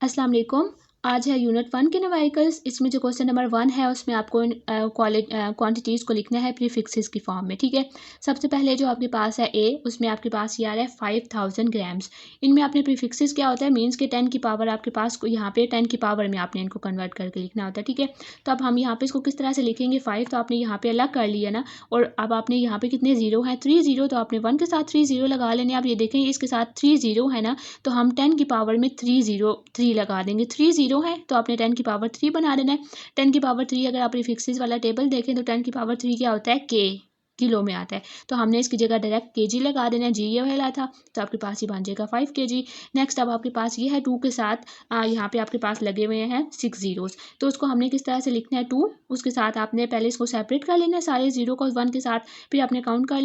अस्सलाम वालेकुम। आज है यूनिट 1 के न्यूमेरिकल्स। इसमें जो क्वेश्चन नंबर 1 है उसमें आपको क्वांटिटीज़ को लिखना है प्रीफिक्सेस की फॉर्म में। ठीक है, सबसे पहले जो आपके पास है ए, उसमें आपके पास ये आ रहा है 5000 ग्राम्स। इनमें आपने प्रीफिक्सेस क्या होता है, मीन्स के 10 की पावर आपके पास यहाँ पे 10 की पावर में आपने इनको कन्वर्ट करके लिखना होता है। ठीक है, तो अब हम यहाँ पे इसको किस तरह से लिखेंगे, 5 तो आपने यहाँ पे अलग कर लिया ना, और अब आपने यहाँ पे कितने जीरो हैं, 3 जीरो, तो आपने 1 के साथ 3 जीरो लगा लेने। आप ये देखें इसके साथ 3 जीरो है ना, तो हम 10 की पावर में 3 लगा देंगे। 3 जीरो है तो आपने 10 की पावर 3 बना देना है। 10 की पावर 3 अगर आप प्रीफिक्सेस वाला टेबल देखें तो 10 की पावर 3 क्या होता है, के किलो में आता है। तो हमने इसकी जगह डायरेक्ट केजी लगा देना है, जी ये वाला था, तो आपके पास ये बन जाएगा 5 kg। नेक्स्ट अब आपके पास ये है 2 के साथ यहाँ पे आपके पास लगे हुए हैं 6 जीरोस, तो उसको हमने किस तरह से लिखना है, 2 उसके साथ आपने पहले इसको सेपरेट कर लेना है सारे जीरो को 1 के साथ, फिर आपने काउंट कर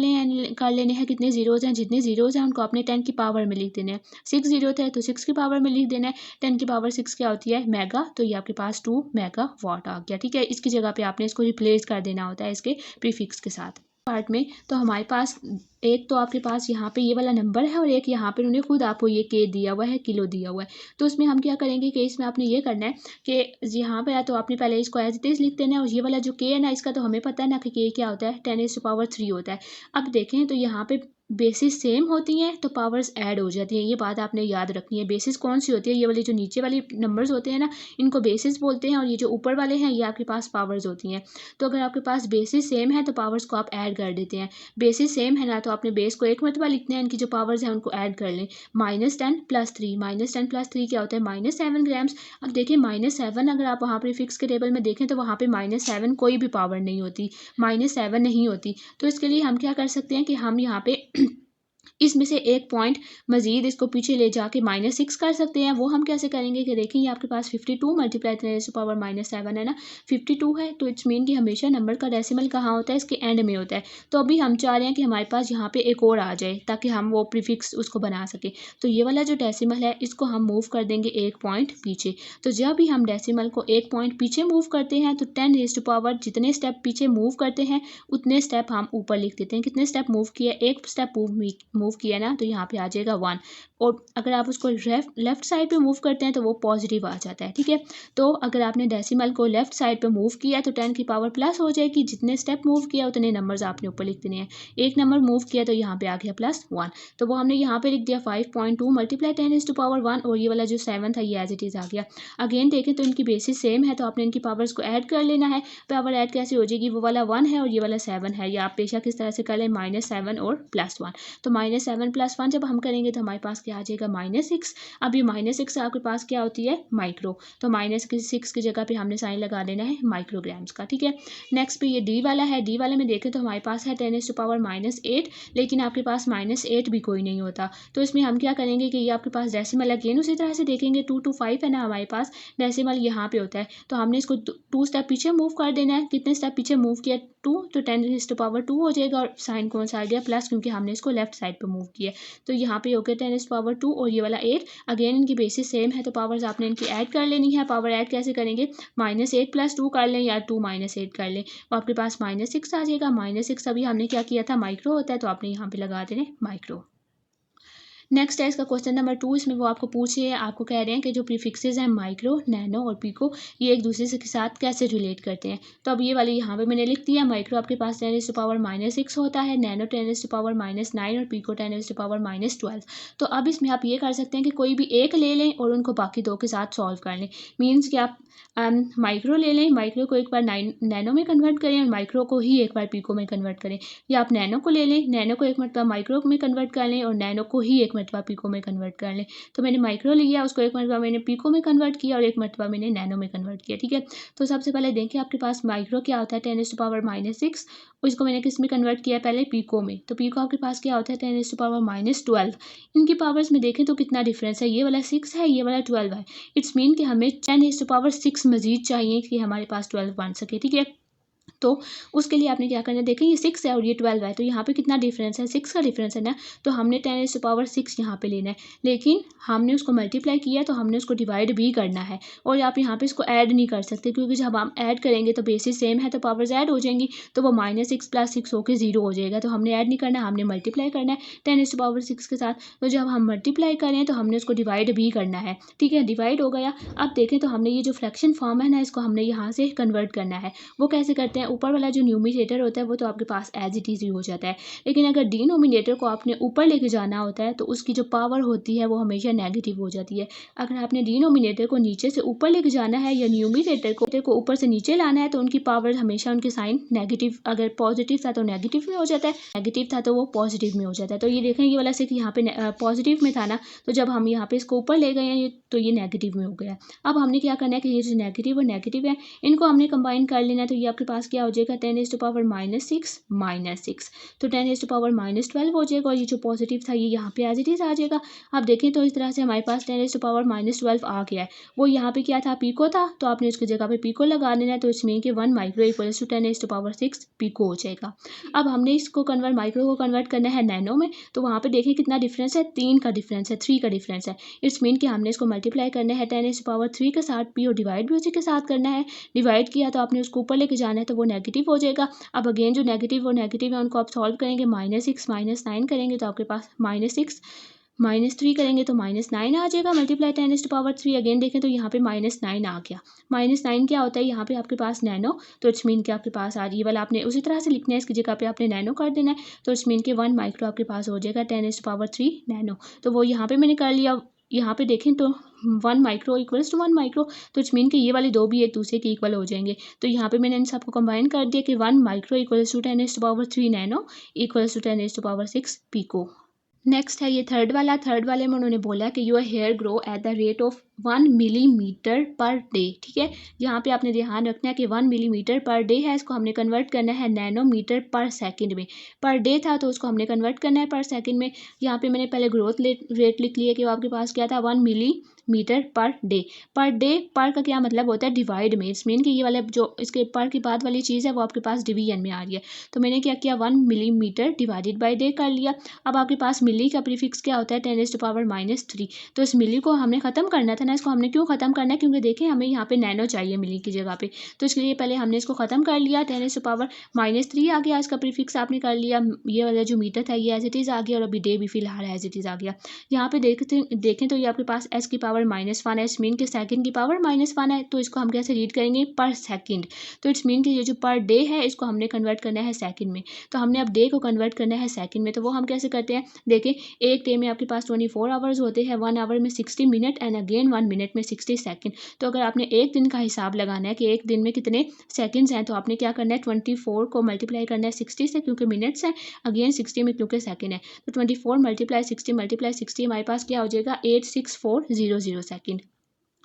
लेने हैं कितने जीरोज हैं, जितने जीरोज हैं उनको आपने 10 की पावर में लिख देना है। 6 जीरो थे तो 6 की पावर में लिख देना है। 10 की पावर 6 क्या होती है, मेगा, तो ये आपके पास 2 मेगा वाट आ गया। ठीक है, इसकी जगह पे आपने इसको रिप्लेस कर देना होता है इसके प्रीफिक्स के साथ पार्ट में। तो हमारे पास एक तो आपके पास यहाँ पे ये वाला नंबर है और एक यहाँ पे उन्होंने खुद आपको ये के दिया हुआ है, किलो दिया हुआ है। तो उसमें हम क्या करेंगे कि इसमें आपने ये करना है कि यहाँ पे तो आपने पहले इसको एज इट इज लिख देना है, और ये वाला जो के है ना, इसका तो हमें पता है ना कि के क्या होता है, 10⁻³ होता है। अब देखें तो यहाँ पे बेसिस सेम होती हैं तो पावर्स ऐड हो जाती हैं, ये बात आपने याद रखनी है। बेसिस कौन सी होती है, ये वाली जो नीचे वाली नंबर्स होते हैं ना, इनको बेसिस बोलते हैं, और ये जो ऊपर वाले हैं ये आपके पास पावर्स होती हैं। तो अगर आपके पास बेसिस सेम है तो पावर्स को आप ऐड कर देते हैं। बेसिस सेम है ना, तो आपने बेस को एक मरतबा लिखना है, इनकी जो पावर्स हैं उनको ऐड कर लें। -10 + 3, -10 + 3 क्या होता है, -7 ग्राम्स। अब देखिए -7 अगर आप वहाँ पर फिक्स के टेबल में देखें तो वहाँ पे -7 कोई भी पावर नहीं होती, -7 नहीं होती। तो इसके लिए हम क्या कर सकते हैं कि हम यहाँ पे इसमें से एक पॉइंट मजीद इसको पीछे ले जाके -6 कर सकते हैं। वो हम कैसे करेंगे कि देखिए ये आपके पास 52 × 10⁻⁻7 है ना, 52 है, तो इट्स मीन कि हमेशा नंबर का डेसिमल कहाँ होता है, इसके एंड में होता है। तो अभी हम चाह रहे हैं कि हमारे पास यहाँ पे एक और आ जाए ताकि हम वो प्रीफिक्स उसको बना सकें। तो ये वाला जो डेसिमल है इसको हम मूव कर देंगे एक पॉइंट पीछे। तो जब भी हम डेसिमल को एक पॉइंट पीछे मूव करते हैं तो 10⁻⁻ जितने स्टेप पीछे मूव करते हैं उतने स्टेप हम ऊपर लिख देते हैं। कितने स्टेप मूव किए, एक स्टेप मूव किया ना, तो यहाँ पे आ जाएगा 1। और अगर आप उसको लेफ्ट साइड पे मूव करते हैं तो वो पॉजिटिव आ जाता है। ठीक है, तो अगर आपने डेसिमल को लेफ्ट साइड पे मूव किया तो 10 की पावर प्लस हो जाएगी, जितने स्टेप मूव किया उतने नंबर्स आपने ऊपर लिख देने हैं। एक नंबर मूव किया तो यहाँ पे आ गया +1, तो वो हमने यहाँ पे लिख दिया 5.2 × 10⁻1, और ये वाला जो 7 था ये एज इट इज आ गया। अगेन देखें तो इनकी बेसिस सेम है तो आपने इनकी पावर्स को ऐड कर लेना है। पावर ऐड कैसे हो जाएगी, वो वाला 1 है और ये वाला 7 है, या आप बेशक किस तरह से कर लें, -7 और +1। तो -7 + 1 जब हम करेंगे तो हमारे पास क्या आ जाएगा, -6। अब ये -6 आपके पास क्या होती है, माइक्रो, तो -6 की जगह पे हमने साइन लगा देना है माइक्रोग्राम्स का। ठीक है, नेक्स्ट पे ये डी वाला है, डी वाले में देखें तो हमारे पास है 10⁻⁻8, लेकिन आपके पास -8 भी कोई नहीं होता। तो इसमें हम क्या करेंगे कि ये आपके पास डेसिमल अगेन उसी तरह से देखेंगे, 2 to 5 है ना हमारे पास, डेसिमल यहाँ पे होता है, तो हमने इसको 2 स्टेप पीछे मूव कर देना है। कितने स्टेप पीछे मूव किया, 2, तो 10⁻² हो जाएगा, और साइन कौन सा आ गया, प्लस, क्योंकि हमने इसको लेफ्ट साइड पे मूव किया। तो यहाँ पे हो गया 10⁻², और ये वाला 8। अगेन इनकी बेसिस सेम है तो पावर्स आपने इनकी ऐड कर लेनी है। पावर ऐड कैसे करेंगे, -8 + 2 कर लें या 2 - 8 कर लें, तो आपके पास -6 आ जाएगा। -6 अभी हमने क्या किया था, माइक्रो होता है, तो आपने यहाँ पे लगा देने माइक्रो। नेक्स्ट है इसका क्वेश्चन नंबर 2। इसमें वो आपको पूछ रहे हैं, आपको कह रहे हैं कि जो प्रीफिक्सेस हैं माइक्रो, नैनो और पिको, ये एक दूसरे से के साथ कैसे रिलेट करते हैं। तो अब ये वाली यहाँ पे मैंने लिख दिया, माइक्रो आपके पास 10⁻⁻6 होता है, नैनो 10⁻�9 और पिको 10⁻⁻12। तो अब इसमें आप ये कर सकते हैं कि कोई भी एक ले लें और उनको बाकी दो के साथ सॉल्व कर लें। मीन्स कि आप माइक्रो ले लें, माइक्रो को एक बार नैनो में कन्वर्ट करें और माइक्रो को ही एक बार पिको में कन्वर्ट करें, या आप नैनो को ले लें, नैनो को एक मरतबा माइक्रो में कन्वर्ट कर लें और नैनो को ही एक मरतबा पिको में कन्वर्ट कर लें। तो मैंने माइक्रो लिया, उसको एक मरतबा मैंने पिको में कन्वर्ट किया और एक मरतबा मैंने नैनो में कन्वर्ट किया। ठीक है, तो सबसे पहले देखिए आपके पास माइक्रो क्या होता है, 10⁻⁻6, और इसको मैंने किस में कन्वर्ट किया, पहले पिको में। तो पिको आपके पास क्या होता है, 10⁻⁻12। इनकी पावर्स में देखें तो कितना डिफरेंस है, ये वाला 6 है, ये वाला 12 है। इट्स मीन कि हमें 10⁻6 मजीद चाहिए कि हमारे पास 12 बन सके। ठीक है, तो उसके लिए आपने क्या करना है, देखें ये 6 है और ये 12 है, तो यहाँ पे कितना डिफरेंस है, 6 का डिफरेंस है ना, तो हमने 10⁻6 यहाँ पे लेना है, लेकिन हमने उसको मल्टीप्लाई किया तो हमने उसको डिवाइड भी करना है। और आप यहाँ पे इसको ऐड नहीं कर सकते, क्योंकि जब हम ऐड करेंगे तो बेसिस सेम है तो पावर्स ऐड हो जाएंगी, तो वो -6 + 6 होकर 0 हो जाएगा। तो हमने ऐड नहीं करना, हमने मल्टीप्लाई करना है 10⁻6 के साथ। तो जब हम मल्टीप्लाई करें तो हमने उसको डिवाइड भी करना है, ठीक है, डिवाइड हो गया। अब देखें तो हमने ये जो फ्रैक्शन फॉर्म है ना, इसको हमने यहाँ से कन्वर्ट करना है। वो कैसे करते हैं, ऊपर वाला जो न्यूमिनेटर होता है वो तो आपके पास एज इट इज़ ही हो जाता है, लेकिन अगर डिनोमिनेटर को आपने ऊपर लेके जाना होता है तो उसकी जो पावर होती है वो हमेशा नेगेटिव हो जाती है। अगर आपने डिनोमिनेटर को नीचे से ऊपर लेके जाना है या न्यूमिनेटर को ऊपर से नीचे लाना है तो उनकी पावर हमेशा उनके साइन नेगेटिव, अगर पॉजिटिव था तो नेगेटिव में हो जाता है, नेगेटिव था तो वो पॉजिटिव में हो जाता है। तो ये देखें ये वाला सिर्फ यहाँ पे पॉजिटिव में था ना, तो जब हम यहाँ पे इसको ऊपर ले गए हैं तो ये नेगेटिव में हो गया। अब हमने क्या करना है कि ये जो नेगेटिव और नेगेटिव है इनको हमने कंबाइन कर लेना है। तो ये आपके पास क्या हो जाएगा, 10⁻6 -6, तो 10⁻12 हो जाएगा, और ये जो पॉजिटिव था ये यहाँ पे एज इट इज़ आ जाएगा। अब देखें तो इस तरह से हमारे पास 10⁻12 आ गया है। वो यहाँ पे क्या था, पीको था, तो आपने उसकी जगह पे पीको लगा देना है, तो इसमें कि 1 माइक्रो इक्वल्स टू 10⁻6 पीको हो जाएगा। अब हमने इसको माइक्रो को कन्वर्ट करना है नैनो में, तो वहाँ पे देखें कितना डिफरेंस है, 3 का डिफरेंस है, 3 का डिफरेंस है। इट्स मीन कि हमने इसको मल्टीप्लाई करना है 10⁻3 के साथ भी और डिवाइड भी उसी के साथ करना है। डिवाइड किया तो आपने उसको ऊपर लेके जाना है तो वो नेगेटिव हो जाएगा। अब अगेन जो नेगेटिव है उनको आप सॉल्व करेंगे, -6 -9 करेंगे तो आपके पास -6 -3 करेंगे तो -9 आ जाएगा, मल्टीप्लाई 10⁻3। अगेन देखें तो यहाँ पे -9 आ गया। -9 क्या होता है, यहाँ पे आपके पास नैनो, तो इट्स मीन कि आपके पास आ रही है वाला आपने उसी तरह से लिखना है, इसकी जगह पे आपने नैनो कर देना है, तो इट्स मीन कि 1 माइक्रो आपके पास हो जाएगा 10⁻3 नैनो। तो वो यहाँ पे मैंने कर लिया। यहाँ पे देखें तो 1 माइक्रो इक्वल्स टू 1 माइक्रो, तो इट्स मीन कि ये वाले दो भी एक दूसरे के इक्वल हो जाएंगे। तो यहाँ पे मैंने इन सबको कंबाइन कर दिया कि 1 micro equals to 10⁻3 nano equals to 10⁻6 pico. Next है ये थर्ड वाले में उन्होंने बोला कि your hair grow at the rate of 1 millimetre per day, ठीक है। यहाँ पे आपने ध्यान रखना है कि 1 मिलीमीटर पर डे है, इसको हमने कन्वर्ट करना है नैनोमीटर पर सेकंड में। पर डे था तो उसको हमने कन्वर्ट करना है पर सेकंड में। यहाँ पे मैंने पहले ग्रोथ रेट लिख लिया कि वो आपके पास क्या था, 1 मिलीमीटर पर डे। पर का क्या मतलब होता है, डिवाइड में। इट्स मीन कि ये वाला जो इसके पर की बाद वाली चीज़ है वो आपके पास डिवीजन में आ रही है। तो मैंने क्या किया, 1 मिलीमीटर डिवाइडेड बाई डे कर लिया। अब आपके पास मिली का प्रीफिक्स क्या होता है, 10⁻⁻3। तो इस मिली को हमने ख़त्म करना था ना, इसको हमने क्यों ख़त्म करना है, क्योंकि देखें हमें यहाँ पे नैनो चाहिए मिली की जगह पे, तो इसके लिए पहले हमने इसको ख़त्म कर लिया। 10⁻3 आ गया, इसका प्रीफिक्स आपने कर लिया। ये वाला जो मीटर था ये एज इट इज़ आ गया, और अभी डे भी फिलहाल एज इट इज़ आ गया। यहाँ पे देखें तो ये आपके पास s की पावर -1 है, इट्स मीन कि सेकंड की पावर -1 है, तो इसको हम कैसे रीड करेंगे, पर सेकंड। तो इट्स मीन कि ये जो पर डे है इसको हमने कन्वर्ट करना है सेकंड में। तो हमने अब डे को कन्वर्ट करना है सेकंड में, तो वो हम कैसे करते हैं, देखें एक डे में आपके पास 24 आवर्स होते हैं, 1 आवर में 60 मिनट एंड अगेन 1 मिनट में 60 सेकंड। तो अगर आपने एक दिन का हिसाब लगाना है कि एक दिन में कितने सेकंड्स हैं, तो आपने क्या करना है, 24 को मल्टीप्लाई करना है 60 से, क्योंकि मिनट्स हैं, अगेन 60 में क्योंकि सेकंड है। तो 24 × 60 हमारे पास क्या हो जाएगा, 86400 सेकंड।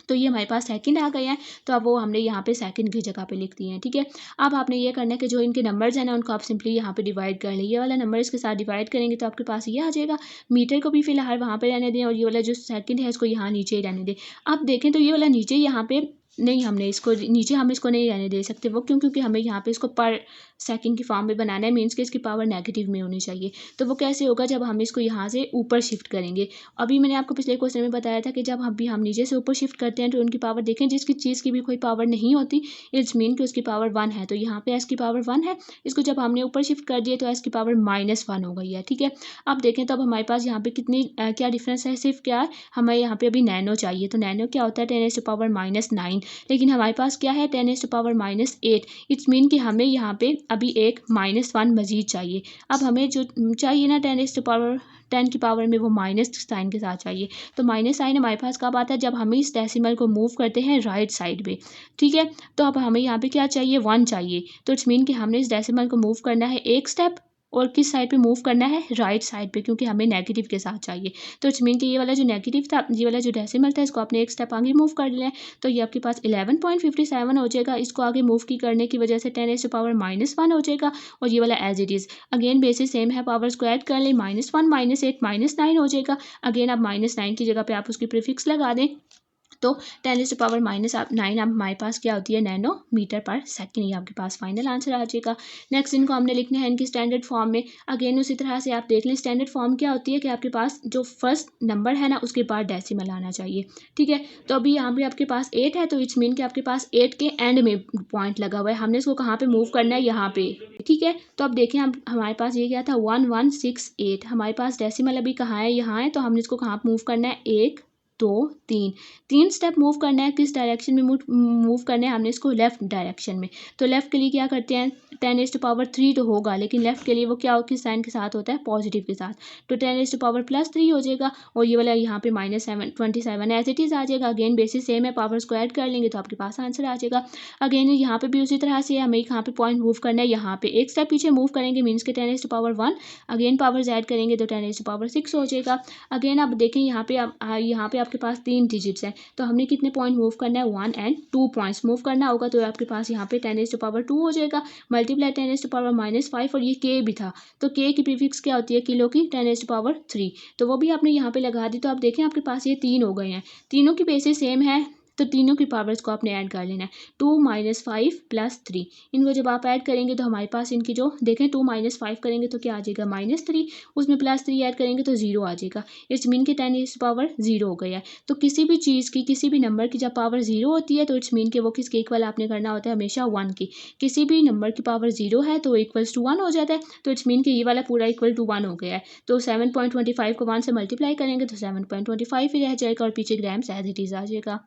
तो ये हमारे पास सेकंड आ गए हैं, तो अब वो हमने यहाँ पे सेकंड की जगह पे लिख दिए हैं, ठीक है। अब आपने ये करना है कि जो इनके नंबर्स हैं ना उनको आप सिंपली यहाँ पे डिवाइड कर लें। ये वाला नंबर इसके साथ डिवाइड करेंगे तो आपके पास ये आ जाएगा। मीटर को भी फिलहाल वहाँ पे रहने दें, और ये वाला जो सेकंड है इसको यहाँ नीचे ही रहने दें। अब देखें तो ये वाला नीचे यहाँ पे नहीं, हमने इसको नीचे हम इसको नहीं रहने दे सकते, वो क्योंकि हमें यहाँ पे इसको पर सेकंड की फॉर्म में बनाना है, मीन्स कि इसकी पावर नेगेटिव में होनी चाहिए। तो वो कैसे होगा, जब हम इसको यहाँ से ऊपर शिफ्ट करेंगे। अभी मैंने आपको पिछले क्वेश्चन में बताया था कि जब हम नीचे से ऊपर शिफ्ट करते हैं तो उनकी पावर देखें, जिसकी चीज़ की भी कोई पावर नहीं होती, इट्स मीन कि उसकी पावर 1 है। तो यहाँ पे s की पावर 1 है, इसको जब हमने ऊपर शिफ्ट कर दिया तो s की पावर -1 हो गई है, ठीक है। अब देखें तो अब हमारे पास यहाँ पे कितनी क्या डिफरेंस है, सिर्फ क्या है, हमें यहाँ पे अभी नैनो चाहिए। तो नैनो क्या होता है, 10⁻⁻9, लेकिन हमारे पास क्या है, 10⁻8। इट्स मीन कि हमें यहाँ पे अभी एक -1 मजीद चाहिए। अब हमें जो चाहिए ना 10 की पावर में, वो माइनस साइन के साथ चाहिए। तो माइनस साइन हमारे पास कब आता है, जब हम इस डेसिमल को मूव करते हैं राइट साइड पे, ठीक है। तो अब हमें यहाँ पे क्या चाहिए, 1 चाहिए। तो इट्स मीन कि हमने इस डेसिमल को मूव करना है एक स्टेप, और किस साइड पे मूव करना है, राइट साइड पे, क्योंकि हमें नेगेटिव के साथ चाहिए। तो इट्स मीन कि ये वाला जो नेगेटिव था, ये वाला जो डेसिमल था, इसको आपने एक स्टेप आगे मूव कर लिया है। तो ये आपके पास 11.57 हो जाएगा। इसको आगे मूव करने की वजह से 10⁻1 हो जाएगा, और ये वाला as it is again basis same है, पावर्स को ऐड कर लें, -1 -8 -9 हो जाएगा। अगेन आप -9 की जगह पे आप उसकी प्रीफिक्स लगा दें, तो 10⁻⁻9 अब हमारे पास क्या होती है, नैनोमीटर पर सेकेंड। ये आपके पास फाइनल आंसर आ जाएगा। नेक्स्ट इनको हमने लिखना है इनकी स्टैंडर्ड फॉर्म में। अगेन उसी तरह से आप देख लें, स्टैंडर्ड फॉर्म क्या होती है कि आपके पास जो फर्स्ट नंबर है ना उसके बाद डेसिमल आना चाहिए, ठीक है। तो अभी यहाँ पे आपके पास 8 है, तो इट्स मीन कि आपके पास 8 के एंड में पॉइंट लगा हुआ है, हमने इसको कहाँ पे मूव करना है, यहाँ पे, ठीक है। तो अब देखें, अब हमारे पास ये क्या था, 1168, हमारे पास डेसिमल अभी कहाँ है, यहाँ है, तो हमने इसको कहाँ मूव करना है, 1 2 3 स्टेप मूव करना है। किस डायरेक्शन में मूव करना है, हमने इसको लेफ्ट डायरेक्शन में। तो लेफ्ट के लिए क्या करते हैं, 10⁻³ तो होगा, लेकिन लेफ्ट के लिए वो क्या किस साइन के साथ होता है, पॉजिटिव के साथ। तो 10⁻+3 हो जाएगा, और ये वाला यहाँ पे -27 एज इट इज़ आ जाएगा। अगेन बेसिस सेम है, पावर स्क्वायर कर लेंगे तो आपके पास आंसर आ जाएगा। अगेन यहाँ पे भी उसी तरह से हमें यहाँ पे पॉइंट मूव करना है, यहाँ पे एक स्टेप पीछे मूव करेंगे, मीन्स के 10⁻1, अगेन पावर्स ऐड करेंगे तो 10⁻6 हो जाएगा। अगेन आप देखें यहाँ पे आपके पास 3 डिजिट्स हैं, तो हमने कितने पॉइंट मूव करना है, 1 और 2 पॉइंट्स मूव करना होगा। तो आपके पास यहाँ पे 10⁻2 हो जाएगा, मल्टीप्लाई 10⁻⁻5, और ये के भी था, तो के की प्रीफिक्स क्या होती है, किलो की 10⁻3, तो वो भी आपने यहाँ पे लगा दी। तो आप देखें आपके पास ये 3 हो गए हैं, तीनों की बेसिस सेम है, तो तीनों की पावर्स को आपने ऐड कर लेना है। 2 - 5 + 3, इनको जब आप ऐड करेंगे तो हमारे पास इनकी जो देखें 2 - 5 करेंगे तो क्या आ जाएगा, -3, उसमें +3 ऐड करेंगे तो 0 आ जाएगा। इट्स मीन कि 10⁻0 हो गया है। तो किसी भी चीज़ की, किसी भी नंबर की जब पावर 0 होती है तो इट्स मीन कि वो किसके इक्वल आपने करना होता है, हमेशा 1 की। किसी भी नंबर की पावर 0 है तो =1 हो जाता है, तो इट्स मीन कि ये वाला पूरा =1 हो गया है। तो 7.25 को 1 से मल्टीप्लाई करेंगे तो 7.25 ही रह जाएगा, और पीछे ग्राम्स एज इट इज़ आ जाएगा।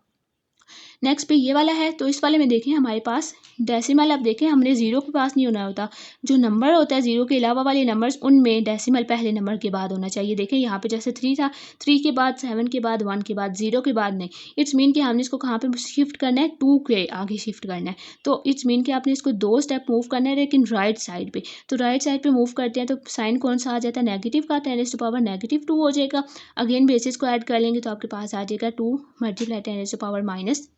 नेक्स्ट पे ये वाला है, तो इस वाले में देखें हमारे पास डेसिमल, अब देखें हमने 0 के पास नहीं होना होता, जो नंबर होता है 0 के अलावा वाले नंबर्स उनमें डेसिमल पहले नंबर के बाद होना चाहिए। देखें यहाँ पे जैसे 3 था, 3 के बाद 7 के बाद 1 के बाद 0 के बाद नहीं। इट्स मीन कि हमने इसको कहाँ पे शिफ्ट करना है, 2 के आगे शिफ्ट करना है। तो इट्स मीन कि आपने इसको 2 स्टेप मूव करना है, लेकिन राइट साइड पे। तो राइट साइड पे मूव करते हैं तो साइन कौन सा आ जाता है, नेगेटिव का, 10⁻2 हो जाएगा। अगेन बेसिस को ऐड कर लेंगे तो आपके पास आ जाएगा 2 × 10⁻10।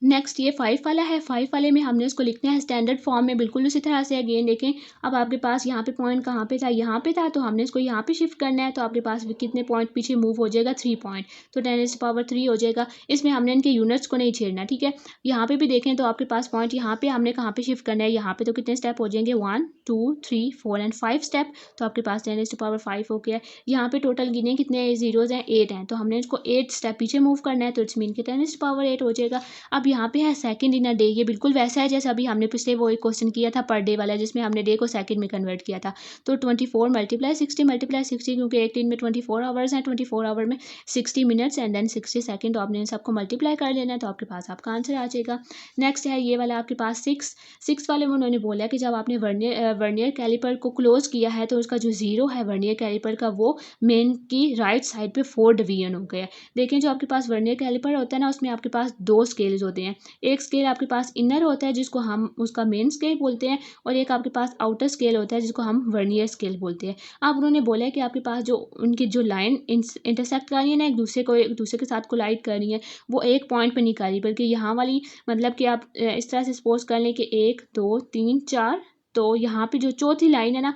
नेक्स्ट ये 5 वाला है, 5 वाले में हमने इसको लिखना है स्टैंडर्ड फॉर्म में, बिल्कुल उसी तरह से। अगेन देखें, अब आपके पास यहाँ पे पॉइंट कहाँ पे था, यहाँ पे था, तो हमने इसको यहाँ पे शिफ्ट करना है। तो आपके पास कितने पॉइंट पीछे मूव हो जाएगा, 3 पॉइंट, तो 10⁻3 हो जाएगा। इसमें हमने इनके यूनिट्स को नहीं छेड़ना, ठीक है। यहाँ पे भी देखें तो आपके पास पॉइंट यहाँ पे हमने कहाँ पे शिफ्ट करना है, यहाँ पे, तो कितने स्टेप हो जाएंगे, 1 2 3 4 और 5 स्टेप, तो आपके पास 10⁻5 हो गया है। यहाँ पे टोटल गिने कितने जीरोज हैं, 8 हैं, तो हमने इसको 8 स्टेप पीछे मूव करना है, तो इट्स मीन कि 10⁻8 हो जाएगा। अब यहाँ पे है सेकंड इन अ डे, ये बिल्कुल वैसा है जैसे अभी हमने पिछले वो एक क्वेश्चन किया था पर डे वाला, जिसमें हमने डे को सेकंड में कन्वर्ट किया था। तो 24 × 60 क्योंकि एक दिन में 24 आवर्स हैं, 24 आवर में 60 मिनट्स एंड देन 60 सेकंड, तो आपने इन सबको मल्टीप्लाई कर लेना है, तो आपके पास आपका आंसर आ जाएगा। नेक्स्ट है ये वाला आपके पास 6 वाले में उन्होंने बोला कि जब आपने वर्नियर कैलिपर को क्लोज किया है तो उसका जो 0 है वर्नियर कैलिपर का, वो मेन की राइट साइड पे 4 डिवीजन हो गया है। देखें, जो आपके पास वर्नियर कैलिपर होता है ना, उसमें आपके पास 2 स्केल्स होते हैं। एक स्केल आपके पास इनर होता है जिसको हम उसका मेन स्केल बोलते हैं, और एक आपके पास आउटर स्केल होता है जिसको हम वर्नियर स्केल बोलते हैं। अब उन्होंने बोला है कि आपके पास जो उनकी जो लाइन इंटरसेक्ट कर रही है ना, एक दूसरे के साथ कोलाइड कर रही है, वो एक पॉइंट पर नहीं कर रही, बल्कि यहाँ वाली, मतलब कि आप इस तरह से सपोज कर लें कि 1 2 3 4, तो यहाँ पे जो चौथी लाइन है ना,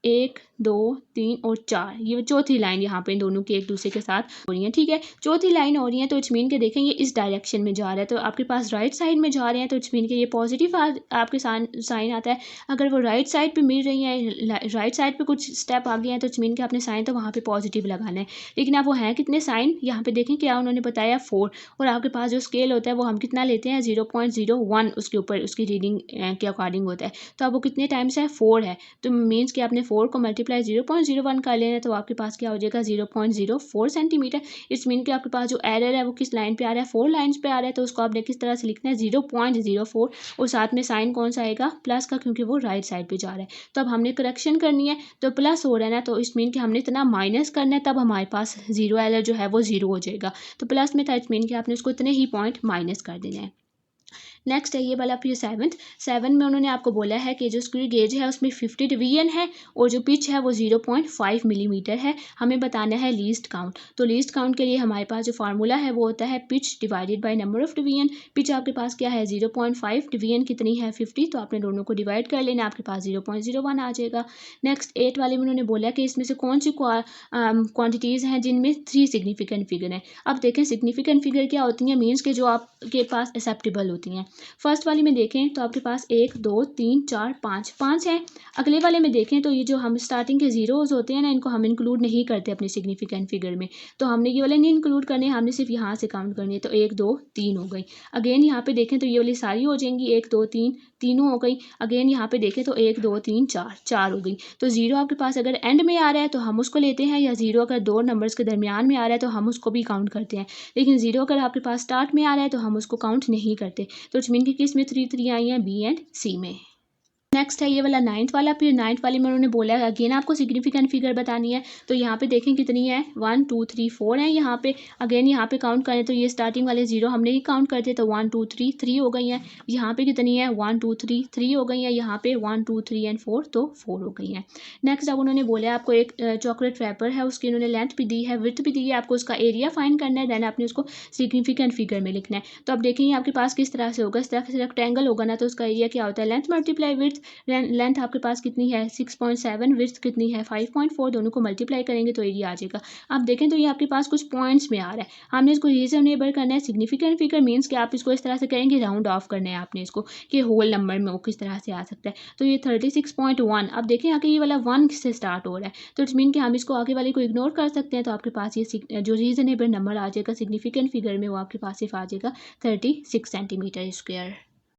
1 2 3 और 4, ये चौथी लाइन यहाँ पे इन दोनों की एक दूसरे के साथ हो रही है, ठीक है। चौथी लाइन हो रही है, तो इट्स मीन के देखें ये इस डायरेक्शन में जा रहा है, तो आपके पास राइट साइड में जा रहे हैं, तो इट्स मीन के ये पॉजिटिव आपके साइन आता है। अगर वो राइट साइड पे मिल रही है, राइट साइड पे कुछ स्टेप आगे हैं, तो इट्स मीन के आपने साइन तो वहाँ पे पॉजिटिव लगाना है। लेकिन अब वो हैं कितने साइन, यहाँ पे देखें क्या उन्होंने बताया 4, और आपके पास जो स्केल होता है वो हम कितना लेते हैं, 0.01 उसके ऊपर उसकी रीडिंग के अकॉर्डिंग होता है। तो अब वो कितने टाइम्स है, 4 है, तो मीन्स कि आपने 4 को मल्टीप्लाई 0.01 कर लेना है, तो आपके पास क्या हो जाएगा, 0.04 सेंटीमीटर। इट्स मीन कि आपके पास जो एरर है वो किस लाइन पे आ रहा है, 4 लाइन्स पे आ रहा है, तो उसको आपने किस तरह से लिखना है, 0.04, और साथ में साइन कौन सा आएगा, प्लस का, क्योंकि वो राइट साइड पे जा रहा है। तो अब हमने करेक्शन करनी है, तो प्लस हो रहा है ना, तो इट्स मीन कि हमने इतना माइनस करना है, तब हमारे पास एरर जो है वो 0 हो जाएगा। तो प्लस में था, इट्स मीन कि आपने उसको इतने ही पॉइंट माइनस कर देना है। नेक्स्ट है ये वाला फिर सेवन में उन्होंने आपको बोला है कि जो स्क्रू गेज है उसमें 50 डिवीजन है और जो पिच है वो 0.5 मिलीमीटर है। हमें बताना है लीस्ट काउंट। तो लीस्ट काउंट के लिए हमारे पास जो फार्मूला है वो होता है pitch divided by number of division. Pitch आपके पास क्या है 0.5, डिवीजन कितनी है 50, तो आपने दोनों को डिवाइड कर लेना, आपके पास 0.01 आ जाएगा। नेक्स्ट 8 वाले में उन्होंने बोला कि इसमें से कौन सी क्वांटिटीज़ हैं जिनमें 3 सिग्निफिकेंट फिगर हैं। अब देखें सिग्निफिकेंट फिगर क्या होती हैं, मीन्स के जो आपके पास एक्सेप्टेबल होती हैं। फर्स्ट वाले में देखें तो आपके पास 1 2 3 4 5 है। अगले वाले में देखें तो ये जो हम स्टार्टिंग के जीरोज़ होते हैं ना, इनको हम इंक्लूड नहीं करते अपनी सिग्निफिकेंट फिगर में, तो हमने ये वाले नहीं इंक्लूड करने, हमने सिर्फ यहाँ से काउंट करनी है। तो 1 2 3 हो गई। अगेन यहाँ पे देखें तो ये वाली सारी हो जाएंगी, 1 2 3 तीनों हो गई। अगेन यहाँ पे देखें तो 1 2 3 4 हो गई। तो जीरो आपके पास अगर एंड में आ रहा है तो हम उसको लेते हैं, या जीरो अगर दो नंबर्स के दरमियान में आ रहा है तो हम उसको भी काउंट करते हैं। लेकिन जीरो अगर आपके पास स्टार्ट में आ रहा है तो हम उसको काउंट नहीं करते। तो इट मीन कि किस में 3 आई हैं, बी एंड सी में। नेक्स्ट है ये वाला 9th वाला। फिर 9th वाले में उन्होंने बोला है अगेन आपको सिग्निफिकेंट फिगर बतानी है। तो यहाँ पे देखें कितनी है, 1 2 3 4 है यहाँ पे। अगेन यहाँ पे काउंट करें तो ये स्टार्टिंग वाले जीरो हमने ही काउंट करते, तो 1 2 3 3 हो गई हैं। यहाँ पे कितनी है 1 2 3 3 हो गई हैं। यहाँ पे 1 2 3 एंड 4, तो 4 हो गई हैं। नेक्स्ट अब उन्होंने बोला है आपको एक चॉकलेट रैपर है, उसकी उन्होंने लेंथ भी दी है, विड्थ भी दी है, आपको उसका एरिया फाइंड करना है, देन आपने उसको सिग्निफिकेंट फिगर में लिखना है। तो अब देखेंगे आपके पास किस तरह से होगा, इस तरह से रेक्टेंगल होगा ना, तो उसका एरिया क्या होता है, लेंथ मल्टीप्लाई विड्थ। लेंथ आपके पास कितनी है 6.7, विड्थ कितनी है 5.4, दोनों को मल्टीप्लाई करेंगे तो एरिया आ जाएगा। आप देखें तो ये आपके पास कुछ पॉइंट्स में आ रहा है, हमने इसको रीजनेबल करना है। सिग्निफिकेंट फिगर मीन्स कि आप इसको इस तरह से करेंगे, राउंड ऑफ करना है आपने इसको कि होल नंबर में वो किस तरह से आ सकता है। तो ये 36.1, अब देखें आगे ये वाला 1 से स्टार्ट हो रहा है, तो इट्स मीन कि हम इसको आगे वाले को इग्नोर कर सकते हैं। तो आपके पास ये जो रीजनेबल नंबर आ जाएगा सिग्निफिकेंट फिगर में, वो आपके पास सिर्फ आ जाएगा 36 सेंटीमीटर स्क्वायर।